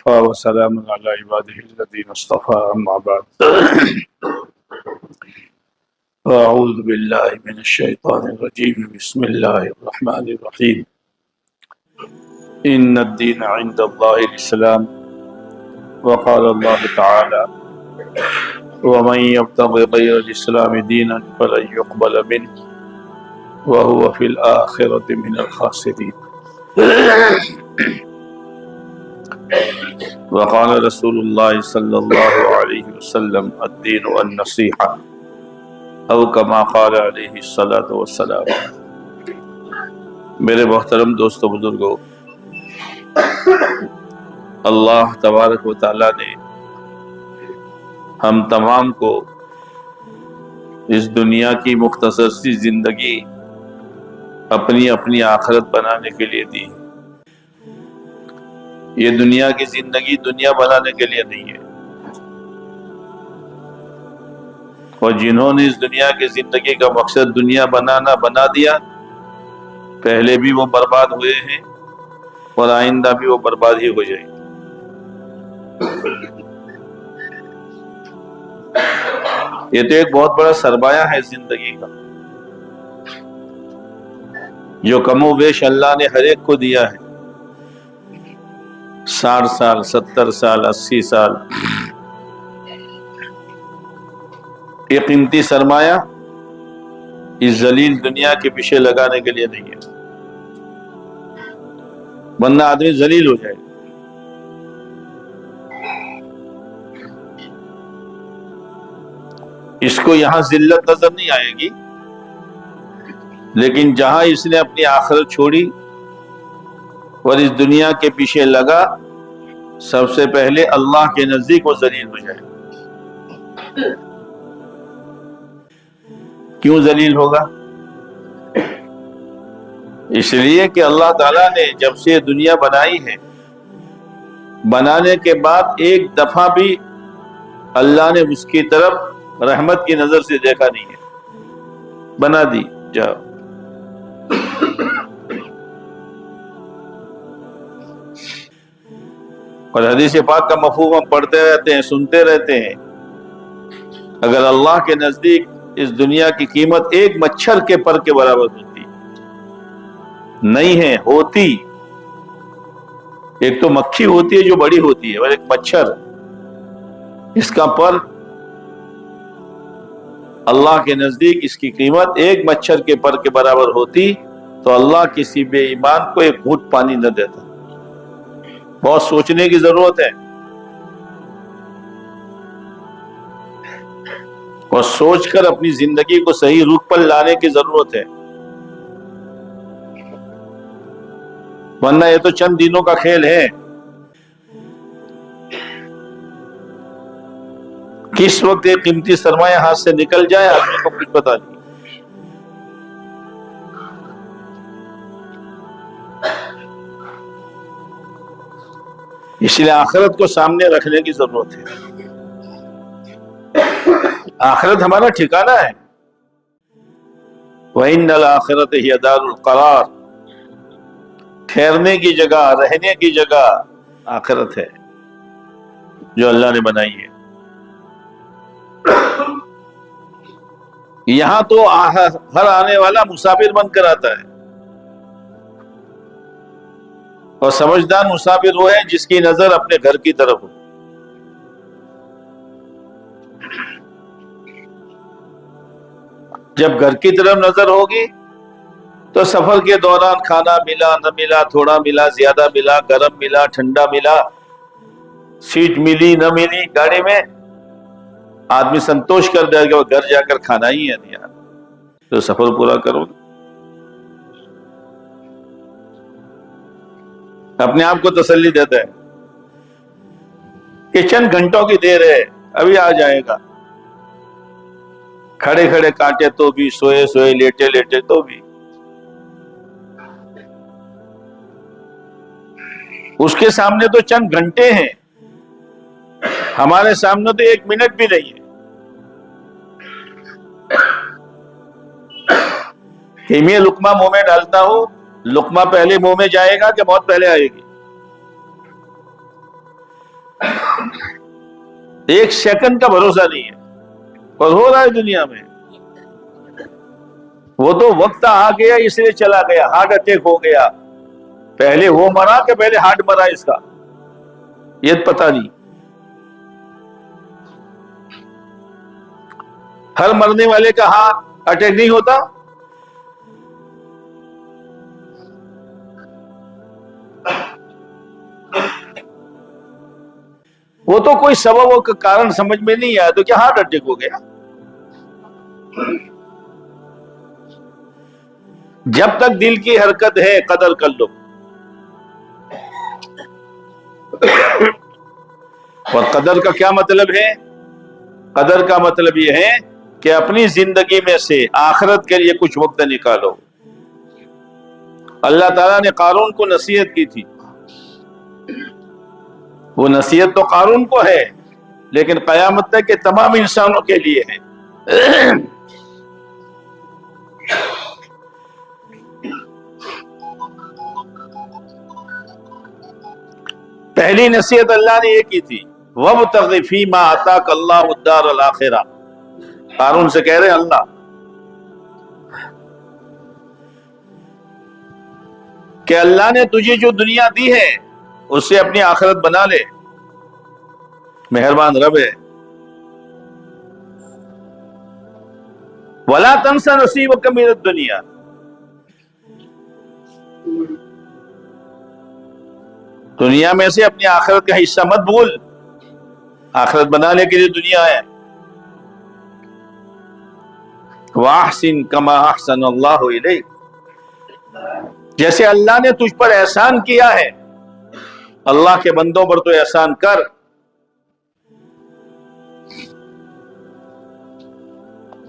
وكفى وسلام على عباده الذين اصطفى أما بعد أعوذ بالله من الشيطان الرجيم بسم الله الرحمن الرحيم إن الدين عند الله الإسلام وقال الله تعالى ومن يبتغي غير الإسلام دينا فلن يقبل منه وهو في الآخرة من الخاسرين وقال رسول الله صلى الله عليه وسلم الدين النصيحة او كما قال علیہ الصلاۃ والسلام۔ میرے محترم دوستو بزرگو، اللہ تبارک و تعالیٰ نے ہم تمام کو اس دنیا کی مختصر سی زندگی اپنی اپنی آخرت بنانے کے لیے دی۔ یہ دنیا کی زندگی دنیا بنانے کے لیے نہیں ہے، اور جنہوں نے اس دنیا کی زندگی کا مقصد دنیا بنانا بنا دیا، پہلے بھی وہ برباد ہوئے ہیں اور آئندہ بھی وہ برباد ہی ہو جائیں گے۔ یہ تو ایک بہت بڑا سرمایہ ہے زندگی کا، جو کم و بیش اللہ نے ہر ایک کو دیا ہے۔ 60 سال، 70 سال، 80 سال، یہ قیمتی سرمایہ اس ذلیل دنیا کے پیچھے لگانے کے لیے نہیں ہے، ورنہ آدمی ذلیل ہو جائے۔ اس کو یہاں ذلت نظر نہیں آئے گی، لیکن جہاں اس نے اپنی آخرت چھوڑی اور اس دنیا کے پیچھے لگا، سب سے پہلے اللہ کے نزدیک وہ ذلیل ہو جائے۔ کیوں ذلیل ہوگا؟ اس لیے کہ اللہ تعالیٰ نے جب سے یہ دنیا بنائی ہے، بنانے کے بعد ایک دفعہ بھی اللہ نے اس کی طرف رحمت کی نظر سے دیکھا نہیں ہے۔ بنا دی، جاؤ۔ اور حدیث پاک کا مفہوم ہم پڑھتے رہتے ہیں، سنتے رہتے ہیں۔ اگر اللہ کے نزدیک اس دنیا کی قیمت ایک مچھر کے پر کے برابر ہوتی، نہیں ہے، ہوتی۔ ایک تو مکھی ہوتی ہے جو بڑی ہوتی ہے، اور ایک مچھر، اس کا پر اللہ کے نزدیک اس کی قیمت ایک مچھر کے پر کے برابر ہوتی تو اللہ کسی بے ایمان کو ایک گھونٹ پانی نہ دیتا۔ بہت سوچنے کی ضرورت ہے، اور سوچ کر اپنی زندگی کو صحیح رخ پر لانے کی ضرورت ہے، ورنہ یہ تو چند دنوں کا کھیل ہے۔ کس وقت ایک قیمتی سرمایہ ہاتھ سے نکل جائے آدمی کو کچھ پتا نہیں۔ اس لیے آخرت کو سامنے رکھنے کی ضرورت ہے۔ آخرت ہمارا ٹھکانہ ہے۔ وَإِنَّ الْآخِرَةَ هِيَ دَارُ الْقَرَارِ، ٹھہرنے کی جگہ، رہنے کی جگہ آخرت ہے جو اللہ نے بنائی ہے۔ یہاں تو ہر آنے والا مسافر بن کر آتا ہے، اور سمجھدار مسافر وہ ہے جس کی نظر اپنے گھر کی طرف ہو۔ جب گھر کی طرف نظر ہوگی تو سفر کے دوران کھانا ملا نہ ملا، تھوڑا ملا زیادہ ملا، گرم ملا ٹھنڈا ملا، سیٹ ملی نہ ملی گاڑی میں، آدمی سنتوش کر جائے گا وہ گھر جا کر کھانا ہی ہے نہیں، تو سفر پورا کرو۔ اپنے آپ کو تسلی دیتا ہے کہ چند گھنٹوں کی دیر ہے، ابھی آ جائے گا۔ کھڑے کھڑے کاٹے تو بھی، سوئے سوئے، لیٹے لیٹے تو بھی، اس کے سامنے تو چند گھنٹے ہیں، ہمارے سامنے تو 1 منٹ بھی نہیں ہے کہ میں لقمہ منہ میں ڈالتا ہوں، لقمہ پہلے منہ میں جائے گا کہ موت پہلے آئے گی؟ ایک سیکنڈ کا بھروسہ نہیں ہے، اور ہو رہا ہے دنیا میں۔ وہ تو وقت آ گیا اس لیے چلا گیا، ہارٹ اٹیک ہو گیا، پہلے وہ مرا کہ پہلے ہارٹ مرا اس کا، یہ پتہ نہیں۔ ہر مرنے والے کا ہارٹ اٹیک نہیں ہوتا۔ وہ تو کوئی سبب و کارن سمجھ میں نہیں آیا تو کیا ہارٹ اٹیک ہو گیا؟ جب تک دل کی حرکت ہے قدر کر لو، اور قدر کا کیا مطلب ہے؟ قدر کا مطلب یہ ہے کہ اپنی زندگی میں سے آخرت کے لیے کچھ وقت نکالو۔ اللہ تعالیٰ نے قارون کو نصیحت کی تھی، وہ نصیحت تو قارون کو ہے لیکن قیامت تک کے تمام انسانوں کے لیے ہے۔ پہلی نصیحت اللہ نے یہ کی تھی، وَابْتَغِ فِيمَا آتَاكَ اللَّهُ الدَّارَ الْآخِرَةَ۔ قارون سے کہہ رہے اللہ کہ اللہ نے تجھے جو دنیا دی ہے اس سے اپنی آخرت بنا لے، مہربان رب ہے۔ وَلَا تَنْسَ نَصِيبَكَ مِنَ الدُّنْيَا، دنیا میں سے اپنی آخرت کا حصہ مت بھول، آخرت بنانے کے لیے دنیا ہے۔ وَأَحْسِن كَمَا أَحْسَنَ اللَّهُ إِلَيْكَ، جیسے اللہ نے تجھ پر احسان کیا ہے اللہ کے بندوں پر تو احسان کر۔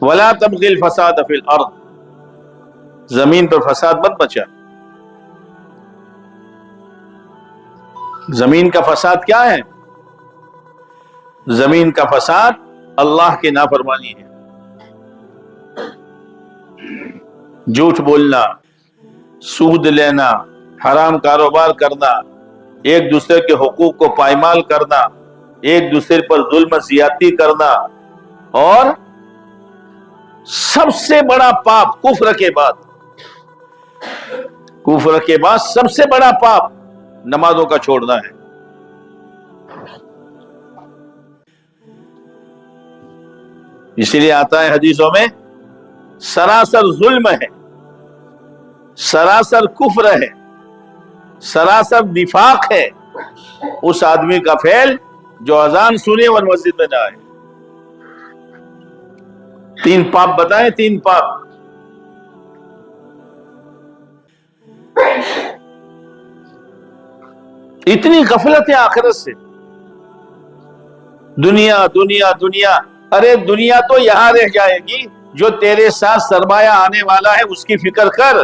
وَلَا تَبْغِ الْفَسَادَ فِي الْأَرْضِ، زمین پر فساد مت بچا۔ زمین کا فساد کیا ہے؟ زمین کا فساد اللہ کی نافرمانی ہے، جھوٹ بولنا، سود لینا، حرام کاروبار کرنا، ایک دوسرے کے حقوق کو پائمال کرنا، ایک دوسرے پر ظلم و زیادتی کرنا، اور سب سے بڑا پاپ کفر کے بعد سب سے بڑا پاپ نمازوں کا چھوڑنا ہے۔ اسی لیے آتا ہے حدیثوں میں، سراسر ظلم ہے، سراسر کفر ہے، سراسر نفاق ہے اس آدمی کا فعل جو اذان سنے اور مسجد میں نہ آئے۔ 3 پاپ بتائیں، 3 پاپ۔ اتنی غفلت ہے آخرت سے، دنیا دنیا دنیا، ارے دنیا تو یہاں رہ جائے گی، جو تیرے ساتھ سرمایہ آنے والا ہے اس کی فکر کر۔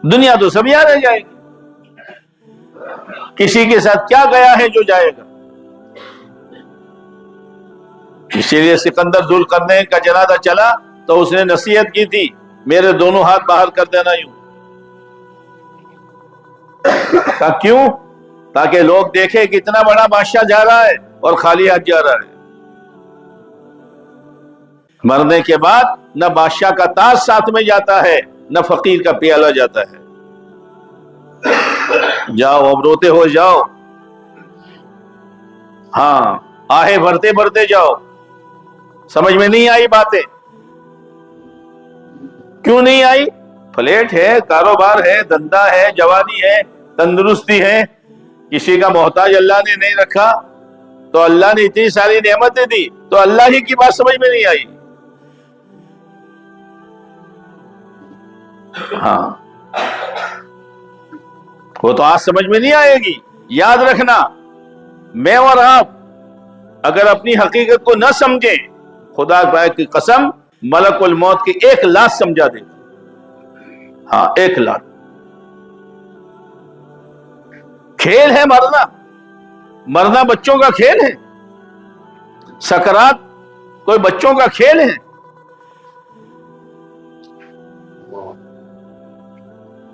دنیا تو سب یہاں رہ جائے گی، کسی کے ساتھ کیا گیا ہے جو جائے گا۔ اسی لیے سکندر ذوالقرنین کا جنازہ چلا تو اس نے نصیحت کی تھی، میرے دونوں ہاتھ باہر کر دینا یوں۔ کہا کیوں؟ تاکہ لوگ دیکھیں کہ اتنا بڑا بادشاہ جا رہا ہے اور خالی ہاتھ جا رہا ہے۔ مرنے کے بعد نہ بادشاہ کا تاج ساتھ میں جاتا ہے نہ فقیر کا پیالہ جاتا ہے۔ جاؤ اب روتے ہو جاؤ، ہاں آہے بھرتے بھرتے جاؤ۔ سمجھ میں نہیں آئی باتیں؟ کیوں نہیں آئی؟ فلیٹ ہے، کاروبار ہے، دھندا ہے، جوانی ہے، تندرستی ہے، کسی کا محتاج اللہ نے نہیں رکھا، تو اللہ نے اتنی ساری نعمتیں دی، تو اللہ ہی کی بات سمجھ میں نہیں آئی۔ ہاں وہ تو آج سمجھ میں نہیں آئے گی۔ یاد رکھنا، میں اور آپ اگر اپنی حقیقت کو نہ سمجھیں، خدا کی قسم ملک الموت کی 1 لاکھ سمجھا دے گا۔ ہاں 1 لاکھ۔ کھیل ہے مرنا بچوں کا کھیل ہے، سکرات کوئی بچوں کا کھیل ہے۔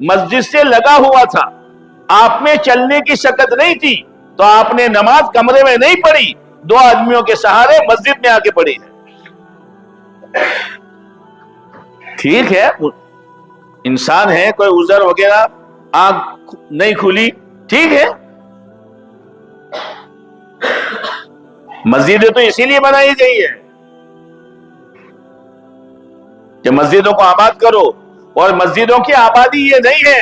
مسجد سے لگا ہوا تھا، آپ میں چلنے کی شکت نہیں تھی، تو آپ نے نماز کمرے میں نہیں پڑھی، 2 آدمیوں کے سہارے مسجد میں آ کے پڑھی ہے۔ ٹھیک ہے، انسان ہے، کوئی عذر وغیرہ، آنکھ نہیں کھلی، ٹھیک ہے۔ مسجدیں تو اسی لیے بنائی گئی ہے کہ مسجدوں کو آباد کرو، اور مسجدوں کی آبادی یہ نہیں ہے،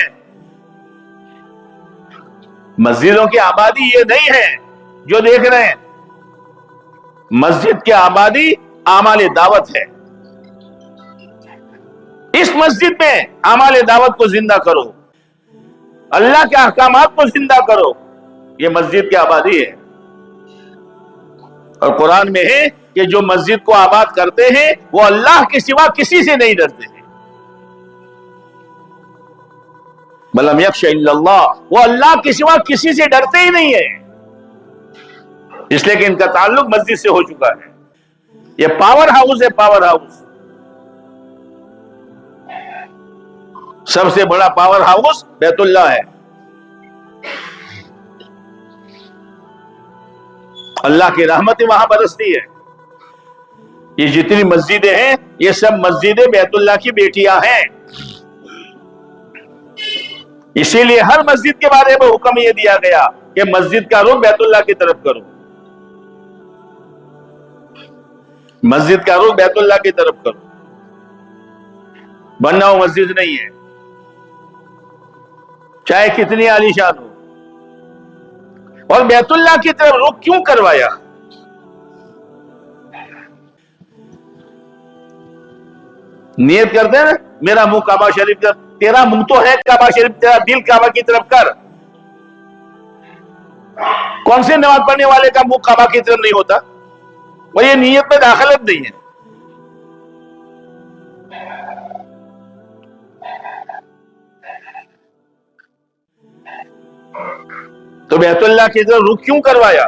مسجدوں کی آبادی یہ نہیں ہے جو دیکھ رہے ہیں، مسجد کی آبادی اعمال دعوت ہے۔ اس مسجد میں اعمال دعوت کو زندہ کرو، اللہ کے احکامات کو زندہ کرو، یہ مسجد کی آبادی ہے۔ اور قرآن میں ہے کہ جو مسجد کو آباد کرتے ہیں وہ اللہ کے سوا کسی سے نہیں ڈرتے ہیں۔ وَلَمْ يَخْشَ إِلَّا اللَّهُ، وہ اللہ کے سوا کسی سے ڈرتے ہی نہیں ہے، اس لیے کہ ان کا تعلق مسجد سے ہو چکا ہے۔ یہ پاور ہاؤس ہے، پاور ہاؤس، سب سے بڑا پاور ہاؤس بیت اللہ ہے۔ اللہ کی رحمت وہاں برستی ہے۔ یہ جتنی مسجدیں ہیں یہ سب مسجدیں بیت اللہ کی بیٹیاں ہیں، اسی لیے ہر مسجد کے بارے میں حکم یہ دیا گیا کہ مسجد کا رخ بیت اللہ کی طرف کرو، مسجد کا رخ بیت اللہ کی طرف کرو، ورنہ وہ مسجد نہیں ہے، چاہے کتنی عالیشان ہو۔ اور بیت اللہ کی طرف رخ کیوں کروایا؟ نیت کرتے ہیں نا، میرا منہ کعبہ شریف کا، تیرا منہ تو ہے کعبہ شریف، تیرا دل کعبہ کی طرف کر۔ کون سے نماز پڑھنے والے کا منہ کعبہ کی طرف نہیں ہوتا؟ وہ یہ نیت میں داخلت نہیں ہے۔ تو بیت اللہ کی طرف رخ کیوں کروایا؟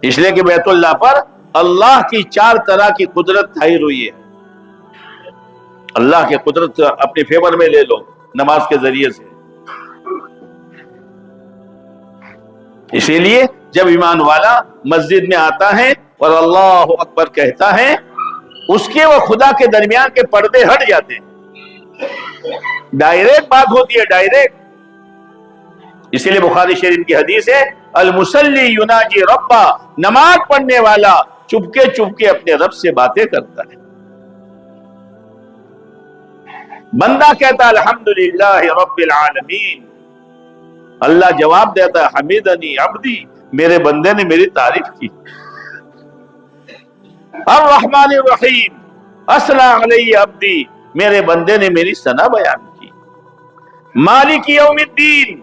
اس لیے کہ بیت اللہ پر اللہ کی 4 طرح کی قدرت ظاہر ہوئی ہے۔ اللہ کی قدرت اپنے فیور میں لے لو نماز کے ذریعے سے۔ اسی لیے جب ایمان والا مسجد میں آتا ہے اور اللہ اکبر کہتا ہے، اس کے و خدا کے درمیان کے پردے ہٹ جاتے ہیں، ڈائریکٹ بات ہوتی ہے، ڈائریکٹ۔ اسی لیے بخاری شریف کی حدیث ہے، المصلی یناجی ربا، نماز پڑھنے والا چپکے چپکے اپنے رب سے باتیں کرتا ہے۔ بندہ کہتا ہے الحمدللہ رب العالمین، اللہ جواب دیتا ہے حمیدنی عبدی، میرے بندے نے میری تعریف کی۔ الرحمن الرحیم، اثنى علی عبدی، میرے بندے نے میری ثنا بیان کی۔ مالک یوم الدین،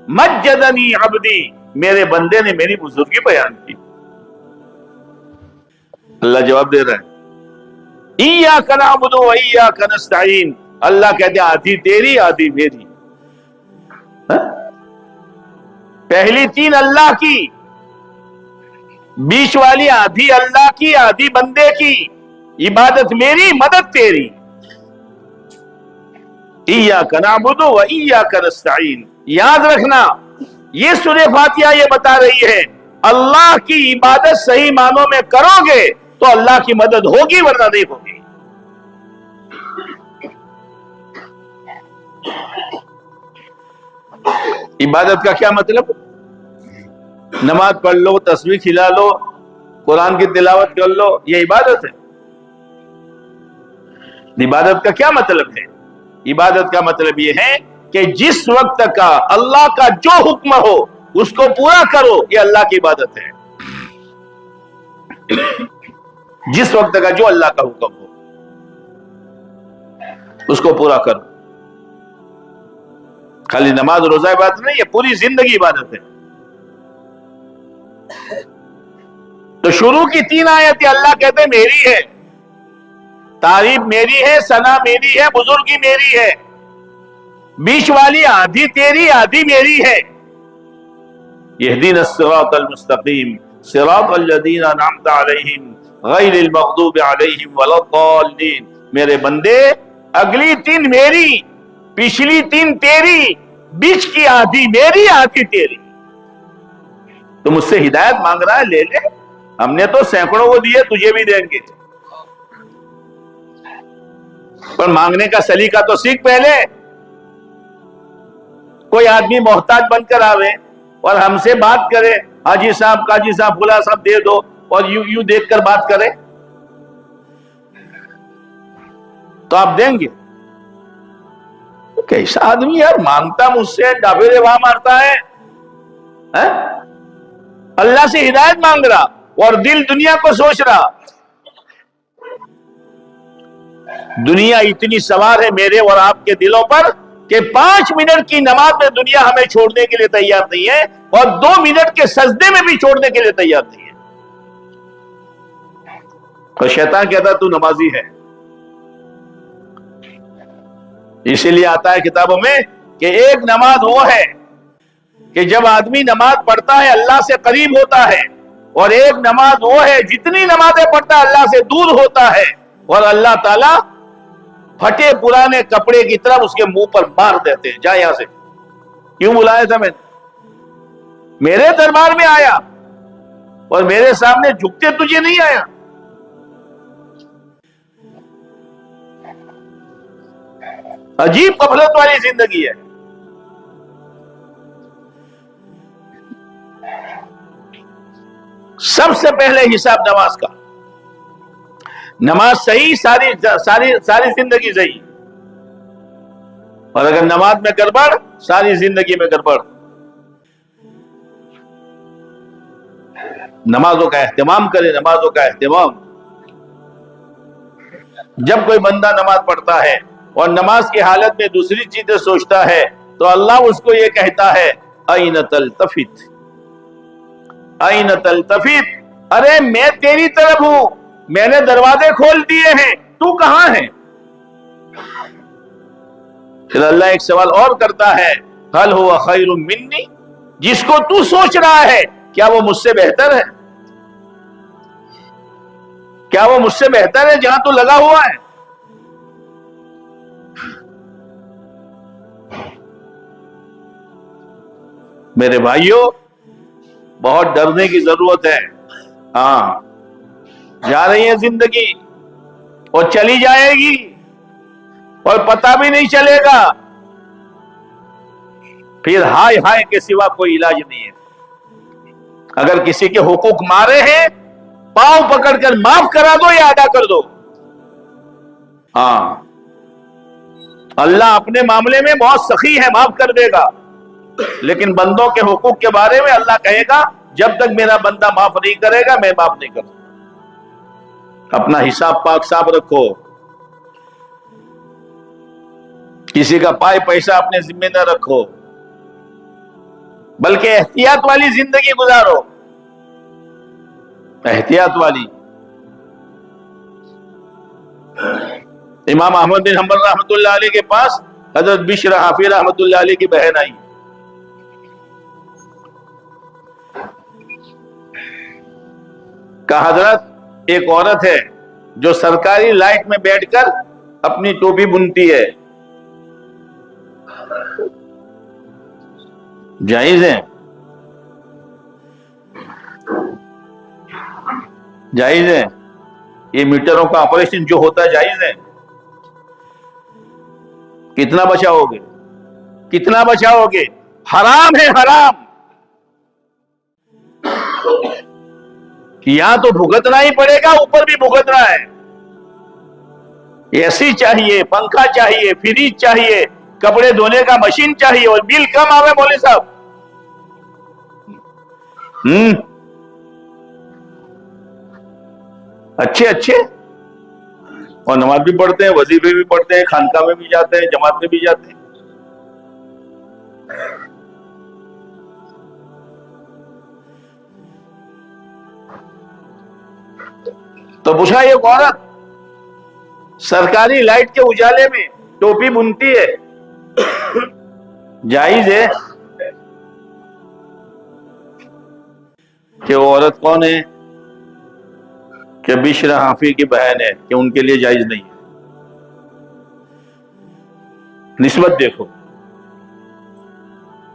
مجدنی عبدی، میرے بندے نے میری بزرگی بیان کی۔ اللہ جواب دے رہا ہے، ایاک نعبد و ایاک نستعین، اللہ کہتے ہیں آدھی تیری آدھی میری۔ پہلی 3 اللہ کی، بیچ والی آدھی اللہ کی آدھی بندے کی، عبادت میری مدد تیری۔ ایاک نعبد و ایاک نستعین، یاد رکھنا یہ سورہ فاتحہ یہ بتا رہی ہے اللہ کی عبادت صحیح معنوں میں کرو گے تو اللہ کی مدد ہوگی، ورنہ نہیں ہوگی۔ عبادت کا کیا مطلب؟ نماز پڑھ لو، تسبیح کھلا لو، قرآن کی تلاوت کر لو، یہ عبادت ہے؟ عبادت کا کیا مطلب ہے؟ عبادت کا مطلب یہ ہے کہ جس وقت کا اللہ کا جو حکم ہو اس کو پورا کرو، یہ اللہ کی عبادت ہے۔ جس وقت کا جو اللہ کا حکم ہو اس کو پورا کرو۔ خالی نماز روزہ عبادت نہیں، یہ پوری زندگی عبادت ہے۔ تو شروع کی 3 آیتیں اللہ کہتے ہیں میری ہے، تعریف میری ہے، ثنا میری ہے، بزرگی میری ہے۔ بیچ والی آدھی تیری آدھی میری ہے۔ یہدینا الصراط المستقیم صراط الذین انعمت علیہم غیر المغضوب علیہم ولا الضالین، میرے بندے اگلی 3 میری، پچھلی 3 تیری، بیچ کی آدھی میری آدھی تیری. تو مجھ سے ہدایت مانگ رہا ہے، لے لے، ہم نے تو سینکڑوں کو دیے، تجھے بھی دیں گے. پر مانگنے کا سلیقہ تو سیکھ پہلے. کوئی آدمی محتاج بن کر آوے اور ہم سے بات کرے، حاجی صاحب، قاضی صاحب، فلاں صاحب دے دو، اور یوں دیکھ کر بات کرے تو آپ دیں گے؟ کیسا آدمی یار، مانگتا مجھ سے، ڈابے وہاں مارتا ہے. اللہ سے ہدایت مانگ رہا اور دل دنیا کو سوچ رہا. دنیا اتنی سوار ہے میرے اور آپ کے دلوں پر کہ 5 منٹ کی نماز میں دنیا ہمیں چھوڑنے کے لیے تیار نہیں ہے، اور 2 منٹ کے سجدے میں بھی چھوڑنے کے لیے تیار نہیں ہے. اور شیطان کہتا تو نمازی ہے. اسی لیے آتا ہے کتابوں میں کہ ایک نماز وہ ہے کہ جب آدمی نماز پڑھتا ہے اللہ سے قریب ہوتا ہے، اور ایک نماز وہ ہے جتنی نمازیں پڑھتا ہے اللہ سے دور ہوتا ہے، اور اللہ تعالیٰ پھٹے پرانے کپڑے کی طرف اس کے منہ پر مار دیتے ہیں. جا یہاں سے، کیوں بلایا تھا میں نے؟ میرے دربار میں آیا اور میرے سامنے جھکتے تجھے نہیں آیا. عجیب غفلت والی زندگی ہے. سب سے پہلے حساب نماز کا. نماز صحیح، ساری زندگی صحیح. اور اگر نماز میں گڑبڑ، ساری زندگی میں گڑبڑ. نمازوں کا اہتمام کرے، نمازوں کا اہتمام. جب کوئی بندہ نماز پڑھتا ہے اور نماز کی حالت میں دوسری چیزیں سوچتا ہے تو اللہ اس کو یہ کہتا ہے اَيْنَ تَلْتَفِتْ، اَيْنَ تَلْتَفِتْ، ارے میں تیری طرف ہوں، میں نے دروازے کھول دیے ہیں، تو کہاں ہے؟ پھر اللہ ایک سوال اور کرتا ہے، هَلْ هُوَ خَيْرٌ مِّنِّي، جس کو تو سوچ رہا ہے کیا وہ مجھ سے بہتر ہے؟ کیا وہ مجھ سے بہتر ہے جہاں تو لگا ہوا ہے؟ میرے بھائیوں، بہت ڈرنے کی ضرورت ہے. ہاں، جا رہی ہے زندگی اور چلی جائے گی اور پتہ بھی نہیں چلے گا. پھر ہائے ہائے کے سوا کوئی علاج نہیں ہے. اگر کسی کے حقوق مارے ہیں، پاؤں پکڑ کر معاف کرا دو یا ادا کر دو. ہاں، اللہ اپنے معاملے میں بہت سخی ہے، معاف کر دے گا. لیکن بندوں کے حقوق کے بارے میں اللہ کہے گا جب تک میرا بندہ معاف نہیں کرے گا میں معاف نہیں کروں. اپنا حساب پاک صاف رکھو. کسی کا پائے پیسہ اپنے ذمہ نہ رکھو، بلکہ احتیاط والی زندگی گزارو. احتیاط والی. امام احمد بن حنبل رحمۃ اللہ علیہ کے پاس حضرت بشر حافی رحمۃ اللہ علیہ کی بہن آئی. کہا حضرت ایک عورت ہے جو سرکاری لائٹ میں بیٹھ کر اپنی ٹوپی بنتی ہے، جائز ہے؟ جائز ہے؟ یہ میٹروں کا آپریشن جو ہوتا ہے جائز ہے؟ کتنا بچاؤ گے؟ کتنا بچاؤ گے؟ حرام ہے، حرام. یہاں تو بھگتنا ہی پڑے گا، اوپر بھی بھگتنا ہے. اے سی چاہیے، پنکھا چاہیے، فریج چاہیے، کپڑے دھونے کا مشین چاہیے، اور بل کم آوے مولوی صاحب. اچھے اور نماز بھی پڑھتے ہیں، وظیفے بھی پڑھتے ہیں، خانقاہ میں بھی جاتے ہیں، جماعت میں بھی جاتے ہیں. تو پوچھا ایک عورت سرکاری لائٹ کے اجالے میں ٹوپی بنتی ہے، جائز ہے؟ کہ وہ عورت کون ہے؟ کہ بشر حافی کی بہن ہے، کہ ان کے لیے جائز نہیں ہے. نسبت دیکھو،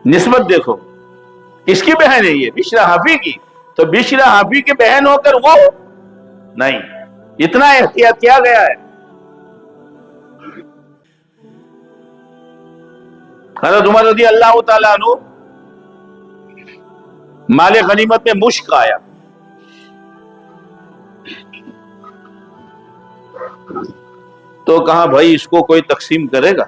نسبت دیکھو، کس کی بہن ہے یہ؟ بشرا حافی کی. تو بشرا حافی کی بہن ہو کر وہ نہیں، اتنا احتیاط کیا گیا ہے. حضرت عمر رضی اللہ تعالیٰ عنہ مال غنیمت میں مشک آیا، تو کہا بھائی اس کو کوئی تقسیم کرے گا؟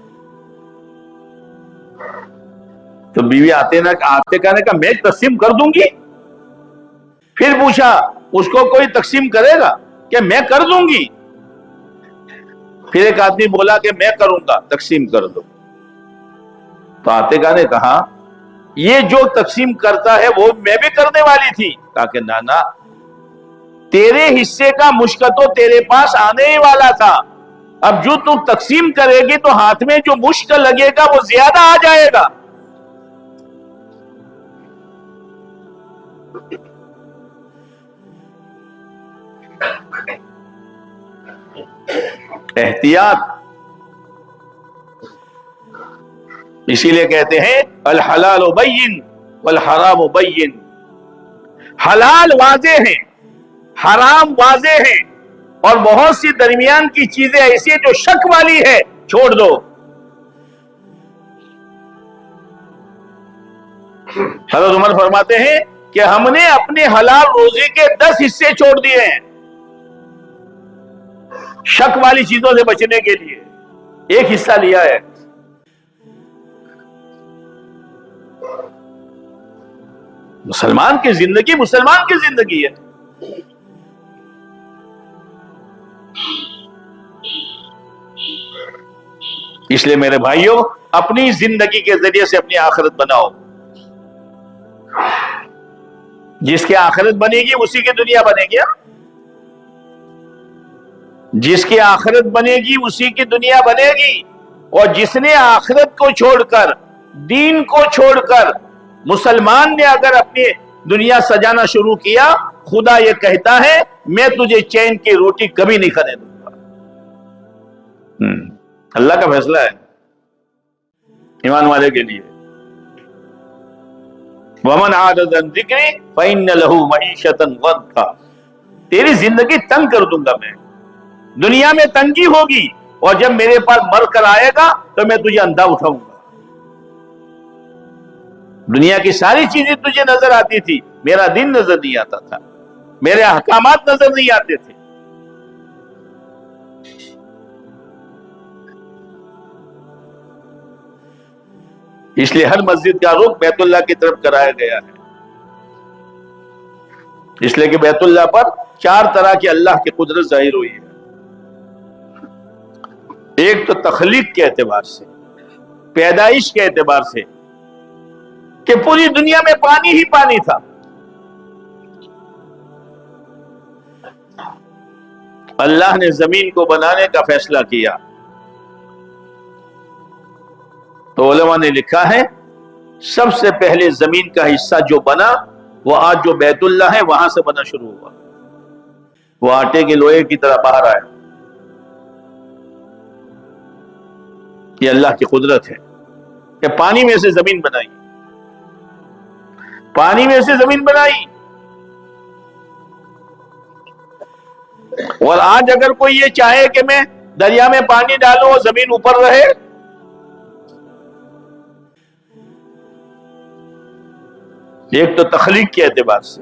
تو بیوی آتے کہنے کا میں تقسیم کر دوں گی. پھر پوچھا اس کو کوئی تقسیم کرے گا؟ کہ میں کر دوں گی. پھر ایک آدمی بولا کہ میں کروں گا، تقسیم کر دو. تو آتکا نے کہا یہ جو تقسیم کرتا ہے وہ میں بھی کرنے والی تھی. کہا کہ نانا، تیرے حصے کا مشک تو تیرے پاس آنے ہی والا تھا، اب جو تم تقسیم کرے گی تو ہاتھ میں جو مشک لگے گا وہ زیادہ آ جائے گا. احتیاط. اسی لیے کہتے ہیں الحلال بین والحرام بین. حلال واضح ہیں، حرام واضح ہیں، اور بہت سی درمیان کی چیزیں ایسی ہیں جو شک والی ہے، چھوڑ دو. حضرت عمر فرماتے ہیں کہ ہم نے اپنے حلال روزی کے 10 حصے چھوڑ دیے ہیں شک والی چیزوں سے بچنے کے لیے، ایک حصہ لیا ہے. مسلمان کی زندگی مسلمان کی زندگی ہے. اس لیے میرے بھائیوں، اپنی زندگی کے ذریعے سے اپنی آخرت بناؤ. جس کی آخرت بنے گی اسی کی دنیا بنے گی. جس کی آخرت بنے گی اسی کی دنیا بنے گی. اور جس نے آخرت کو چھوڑ کر، دین کو چھوڑ کر، مسلمان نے اگر اپنی دنیا سجانا شروع کیا، خدا یہ کہتا ہے میں تجھے چین کی روٹی کبھی نہیں کھانے دوں گا. اللہ کا فیصلہ ہے ایمان والے کے لیے. وَمَنْ عَادَ عَنْ ذِكْرِي فَإِنَّ لَهُ مَعِيشَةً ضَنْكًا. تیری زندگی تنگ کر دوں گا میں، دنیا میں تنگی ہوگی، اور جب میرے پاس مر کر آئے گا تو میں تجھے اندھا اٹھاؤں گا. دنیا کی ساری چیزیں تجھے نظر آتی تھی، میرا دین نظر نہیں آتا تھا، میرے احکامات نظر نہیں آتے تھے. اس لیے ہر مسجد کا رخ بیت اللہ کی طرف کرایا گیا ہے، اس لیے کہ بیت اللہ پر 4 طرح کی اللہ کی قدرت ظاہر ہوئی ہے. ایک تو تخلیق کے اعتبار سے، پیدائش کے اعتبار سے، کہ پوری دنیا میں پانی ہی پانی تھا. اللہ نے زمین کو بنانے کا فیصلہ کیا تو علماء نے لکھا ہے سب سے پہلے زمین کا حصہ جو بنا وہ آج جو بیت اللہ ہے وہاں سے بنا شروع ہوا. وہ آٹے کے لوہے کی طرح باہر آیا. یہ اللہ کی قدرت ہے کہ پانی میں سے زمین بنائی، پانی میں سے زمین بنائی. اور آج اگر کوئی یہ چاہے کہ میں دریا میں پانی ڈالوں اور زمین اوپر رہے، ایک تو تخلیق کے اعتبار سے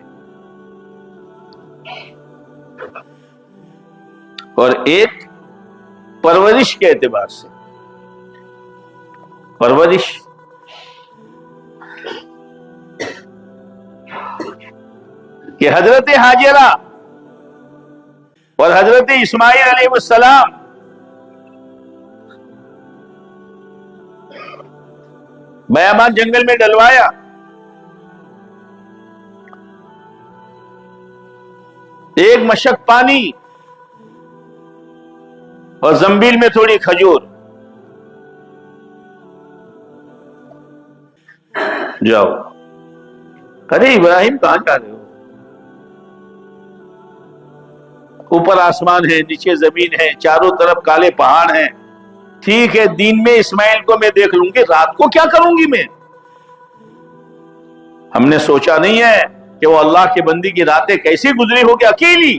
اور ایک پرورش کے اعتبار سے. پرورش کہ حضرت حاجرہ اور حضرت اسماعیل علیہ السلام بیابان جنگل میں ڈلوایا، ایک مشک پانی اور زنبیل میں تھوڑی کھجور. جاؤ. ارے ابراہیم کہاں جا رہے ہو؟ اوپر آسمان ہے، نیچے زمین ہے، چاروں طرف کالے پہاڑ ہیں، ٹھیک ہے دین میں اسماعیل کو میں دیکھ لوں گی، رات کو کیا کروں گی میں؟ ہم نے سوچا نہیں ہے کہ وہ اللہ کی بندی کی راتیں کیسی گزری ہوگی اکیلی.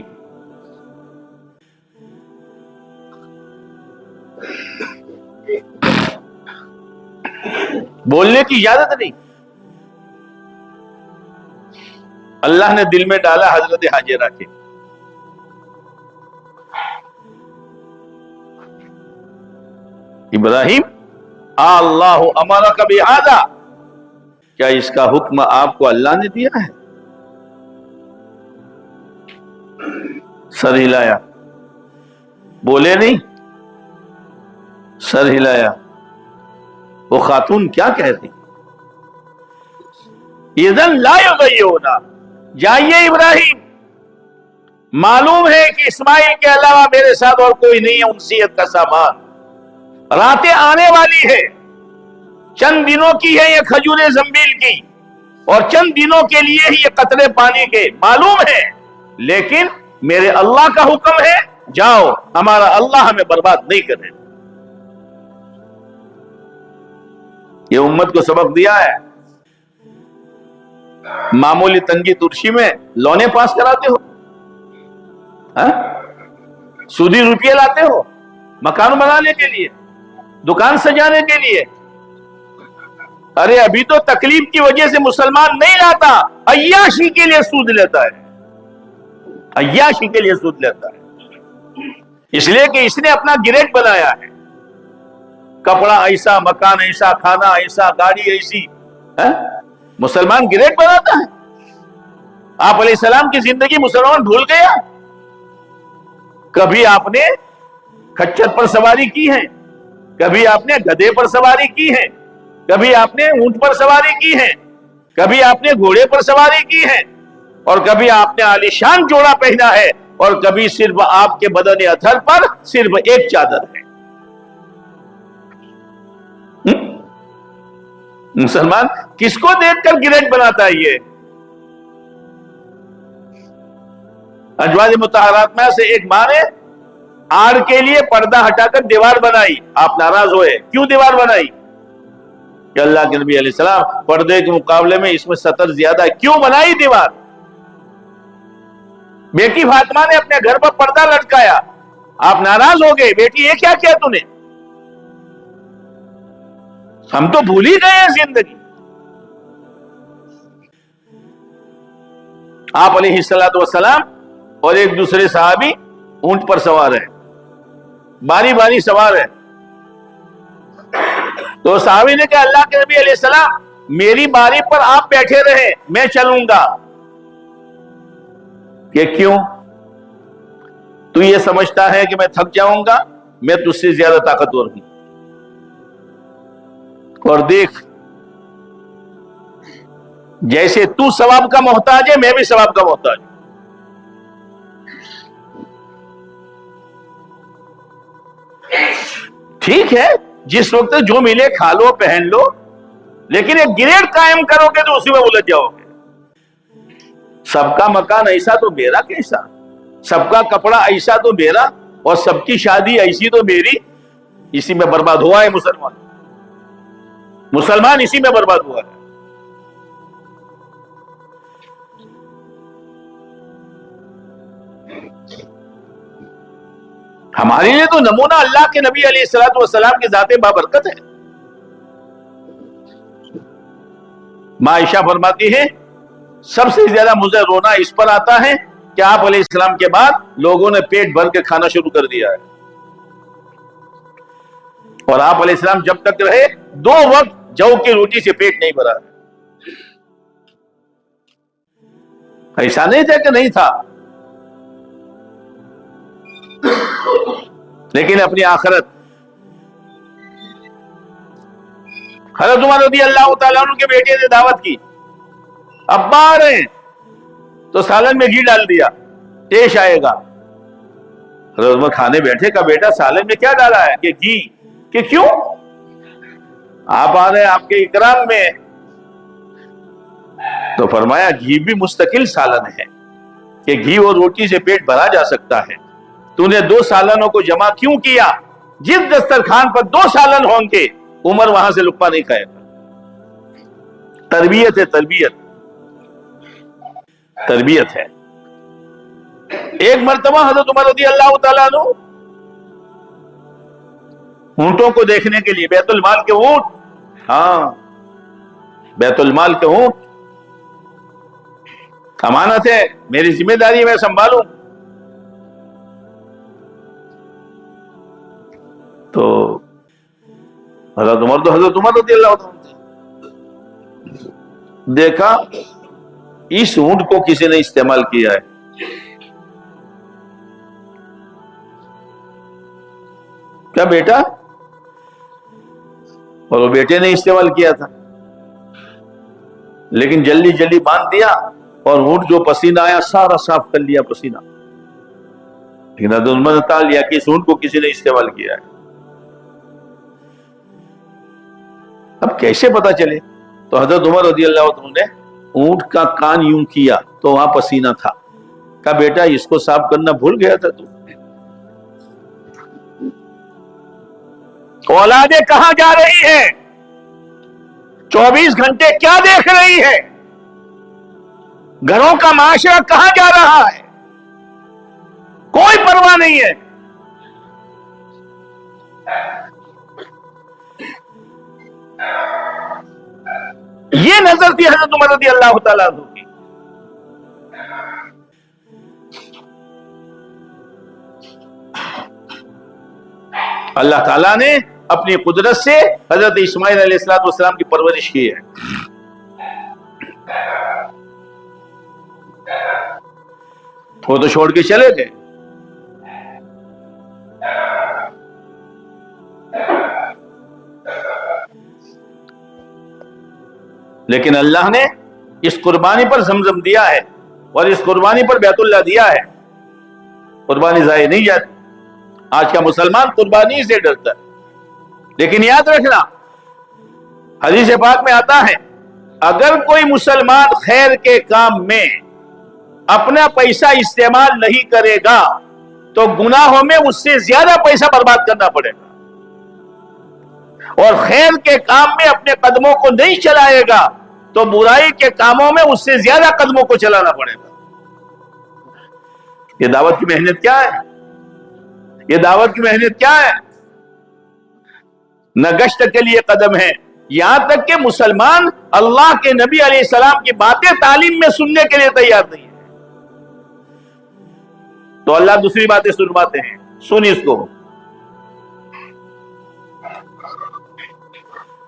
بولنے کی اجازت نہیں. اللہ نے دل میں ڈالا حضرت حاجرہ کے. ابراہیم اللہ امرک بہذا، کیا اس کا حکم آپ کو اللہ نے دیا ہے؟ سر ہلایا، بولے نہیں، سر ہلایا. وہ خاتون کیا کہہ رہی؟ اذن لا یضیعونا، جائیے ابراہیم، معلوم ہے کہ اسماعیل کے علاوہ میرے ساتھ اور کوئی نہیں ہے انسیت کا سامان. راتیں آنے والی ہے، چند دنوں کی ہے یہ کھجور زنبیل کی، اور چند دنوں کے لیے ہی یہ قطرے پانی کے، معلوم ہے، لیکن میرے اللہ کا حکم ہے جاؤ، ہمارا اللہ ہمیں برباد نہیں کرے. یہ امت کو سبق دیا ہے. معمولی تنگی ترشی میں لونے پاس کراتے ہو، سودی روپیے لاتے ہو مکان بنانے کے لیے، دکان سجانے کے لیے. ارے ابھی تو تکلیف کی وجہ سے مسلمان نہیں لاتا، عیاشی کے لیے سود لیتا ہے، عیاشی کے لیے سود لیتا ہے، اس لیے کہ اس نے اپنا گریڈ بنایا ہے. کپڑا ایسا، مکان ایسا، کھانا ایسا، گاڑی ایسی. مسلمان گریڈ بناتا ہے. آپ علیہ السلام کی زندگی مسلمان بھول گیا؟ کبھی آپ نے کھچر پر سواری کی ہے، کبھی آپ نے گدھے پر سواری کی ہے، کبھی آپ نے اونٹ پر سواری کی ہے، کبھی آپ نے گھوڑے پر سواری کی ہے، اور کبھی آپ نے عالیشان جوڑا پہنا ہے، اور کبھی صرف آپ کے بدن اطہر پر صرف ایک چادر ہے. مسلمان کس کو دیکھ کر گریڈ بناتا ہے؟ یہ ازواج مطہرات میں سے ایک ماں نے آڑ کے لیے پردہ ہٹا کر دیوار بنائی. آپ ناراض ہوئے، کیوں دیوار بنائی؟ کہ اللہ کے نبی علیہ السلام پردے کے مقابلے میں اس میں سطر زیادہ ہے، کیوں بنائی دیوار؟ بیٹی فاطمہ نے اپنے گھر پر پردہ لٹکایا، آپ ناراض ہو گئے، بیٹی یہ کیا کیا تو نے؟ ہم تو بھول ہی گئے ہیں زندگی. آپ علیہ السلام اور ایک دوسرے صحابی اونٹ پر سوار ہیں، باری باری سوار ہے. تو صحابی نے کہا اللہ کے نبی علیہ السلام میری باری پر آپ بیٹھے رہے، میں چلوں گا. کہ کیوں؟ تو یہ سمجھتا ہے کہ میں تھک جاؤں گا؟ میں تجھ سے زیادہ طاقتور ہوں. اور دیکھ، جیسے تو ثواب کا محتاج ہے میں بھی ثواب کا محتاج ہوں. ٹھیک ہے جس وقت جو ملے کھا لو پہن لو، لیکن ایک گریڈ قائم کرو گے تو اسی میں الجھ جاؤ گے. سب کا مکان ایسا تو میرا کیسا، سب کا کپڑا ایسا تو میرا، اور سب کی شادی ایسی تو میری. اسی میں برباد ہوا ہے مسلمان اسی میں برباد ہوا ہے. ہمارے لیے تو نمونہ اللہ کے نبی علیہ الصلوۃ والسلام کی ذات بابرکت ہے. ماں عائشہ فرماتی ہے سب سے زیادہ مجھے رونا اس پر آتا ہے کہ آپ علیہ السلام کے بعد لوگوں نے پیٹ بھر کے کھانا شروع کر دیا ہے، اور آپ علیہ السلام جب تک رہے 2 وقت جو کی روٹی سے پیٹ نہیں بھرا. ایسا نہیں تھا کہ نہیں تھا، لیکن اپنی آخرت. حضرت عمر رضی اللہ تعالیٰ عنہ کے بیٹے نے دعوت کی، ابا آ رہے ہیں تو سالن میں گھی ڈال دیا، ٹیسٹ آئے گا. حضرت عمر کھانے بیٹھے، کا بیٹا سالن میں کیا ڈالا ہے؟ کہ گھی. کہ کیوں؟ آپ آ رہے ہیں آپ کے اکرام میں. تو فرمایا گھی بھی مستقل سالن ہے، کہ گھی اور روٹی سے پیٹ بھرا جا سکتا ہے. تو نے 2 سالنوں کو جمع کیوں کیا؟ جس دسترخوان پر 2 سالن ہوں گے عمر وہاں سے لقمہ نہیں کھائے گا. تربیت ہے، تربیت ہے. ایک مرتبہ حضرت عمر رضی اللہ تعالیٰ عنہ اونٹوں کو دیکھنے کے لیے، بیت المال کے اونٹ، ہاں بیت المال کے اونٹ، امانت ہے، میری ذمہ داری ہے، میں سنبھالوں. تو حضرت عمر رضی اللہ عنہ دیکھا اس اونٹ کو کسی نے استعمال کیا ہے. کیا بیٹا؟ اور وہ بیٹے نے استعمال کیا تھا، لیکن جلدی جلدی باندھ دیا اور اونٹ جو پسینہ آیا سارا صاف کر لیا پسینہ. لیکن حضرت عمر نے بتا لیا کہ اس اونٹ کو کسی نے استعمال کیا ہے. اب کیسے پتا چلے؟ تو حضرت عمر رضی اللہ عنہ نے اونٹ کا کان یوں کیا تو وہاں پسینہ تھا. کہا بیٹا اس کو صاف کرنا بھول گیا تھا تو. اولادیں کہاں جا رہی ہیں؟ 24 گھنٹے کیا دیکھ رہی ہے؟ گھروں کا معاشرہ کہاں جا رہا ہے؟ کوئی پرواہ نہیں ہے. یہ نظر تھی حضرت عمر رضی اللہ تعالیٰ عنہ کی. اللہ تعالیٰ نے اپنی قدرت سے حضرت اسماعیل علیہ السلام کی پرورش کی ہے. وہ تو چھوڑ کے چلے گئے. لیکن اللہ نے اس قربانی پر زمزم دیا ہے اور اس قربانی پر بیت اللہ دیا ہے. قربانی ضائع نہیں جاتی. آج کا مسلمان قربانی سے ڈرتا ہے. لیکن یاد رکھنا حدیث پاک میں آتا ہے اگر کوئی مسلمان خیر کے کام میں اپنا پیسہ استعمال نہیں کرے گا تو گناہوں میں اس سے زیادہ پیسہ برباد کرنا پڑے گا، اور خیر کے کام میں اپنے قدموں کو نہیں چلائے گا تو برائی کے کاموں میں اس سے زیادہ قدموں کو چلانا پڑے گا. یہ دعوت کی محنت کیا ہے؟ یہ دعوت کی محنت کیا ہے؟ نہ گشت کے لیے قدم ہے، یہاں تک کہ مسلمان اللہ کے نبی علیہ السلام کی باتیں تعلیم میں سننے کے لیے تیار نہیں ہے. تو اللہ دوسری باتیں سنواتے ہیں، سن اس کو.